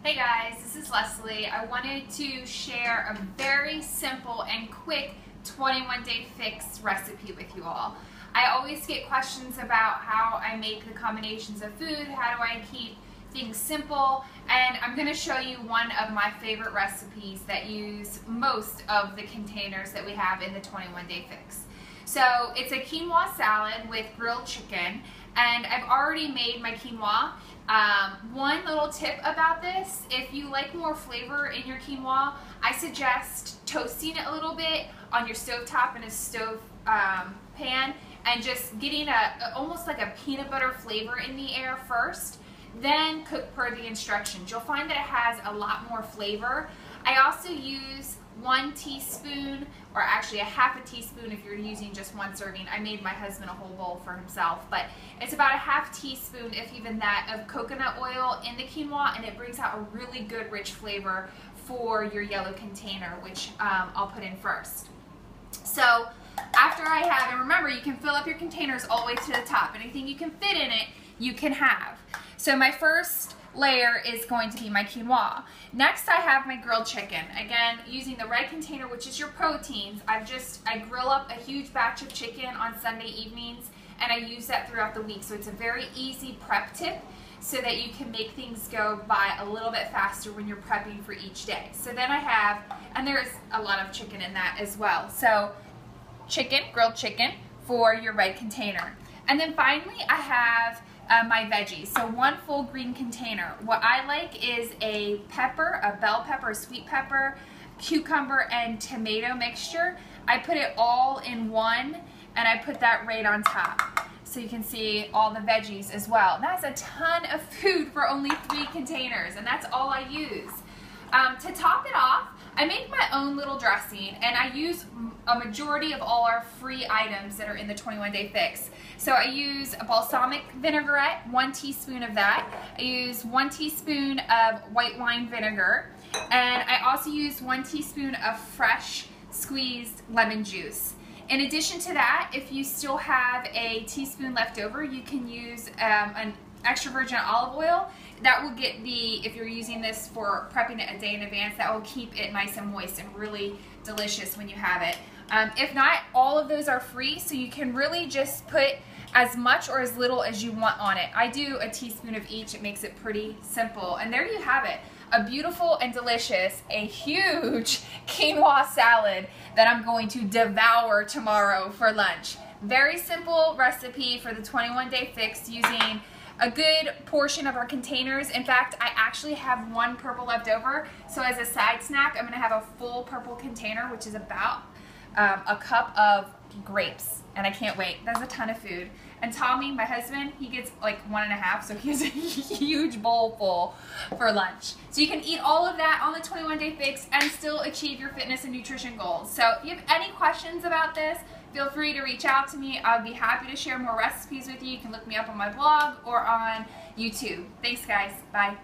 Hey guys, this is Leslie. I wanted to share a very simple and quick 21-day fix recipe with you all. I always get questions about how I make the combinations of food, how do I keep things simple, and I'm going to show you one of my favorite recipes that use most of the containers that we have in the 21-day fix. So it's a quinoa salad with grilled chicken, and I've already made my quinoa. One little tip about this, if you like more flavor in your quinoa, I suggest toasting it a little bit on your stovetop in a stove pan and just getting almost like a peanut butter flavor in the air first, then cook per the instructions. You'll find that it has a lot more flavor. I also use 1 teaspoon, or actually a half a teaspoon if you're using just one serving. I made my husband a whole bowl for himself, but it's about a half teaspoon, if even that, of coconut oil in the quinoa, and it brings out a really good rich flavor for your yellow container, which I'll put in first. So after I have, and remember, you can fill up your containers all the way to the top. Anything you can fit in it, you can have. So my first layer is going to be my quinoa. Next I have my grilled chicken. Again, using the red container, which is your proteins. I grill up a huge batch of chicken on Sunday evenings, and I use that throughout the week. So it's a very easy prep tip so that you can make things go by a little bit faster when you're prepping for each day. So then I have, and there's a lot of chicken in that as well. So chicken, grilled chicken for your red container. And then finally I have my veggies. So 1 full green container. What I like is a pepper, a bell pepper, a sweet pepper, cucumber, and tomato mixture. I put it all in one, and I put that right on top. So you can see all the veggies as well. That's a ton of food for only 3 containers, and that's all I use. To top it off, I make my own little dressing, and I use a majority of all our free items that are in the 21-day fix. So I use a balsamic vinaigrette, 1 teaspoon of that. I use 1 teaspoon of white wine vinegar, and I also use 1 teaspoon of fresh squeezed lemon juice. In addition to that, if you still have a teaspoon left over, you can use an extra virgin olive oil. That will get if you're using this for prepping it a day in advance, that will keep it nice and moist and really delicious when you have it. If not, all of those are free, so you can really just put as much or as little as you want on it. I do a teaspoon of each. It makes it pretty simple. And there you have it. A beautiful and delicious, a huge quinoa salad that I'm going to devour tomorrow for lunch. Very simple recipe for the 21-day fix using a good portion of our containers. In fact, I actually have 1 purple left over. So as a side snack, I'm gonna have a full purple container, which is about a cup of grapes. And I can't wait. That's a ton of food. And Tommy, my husband, he gets like 1.5, so he has a huge bowl full for lunch. So you can eat all of that on the 21-day fix and still achieve your fitness and nutrition goals. So if you have any questions about this, feel free to reach out to me. I'll be happy to share more recipes with you. You can look me up on my blog or on YouTube. Thanks guys. Bye.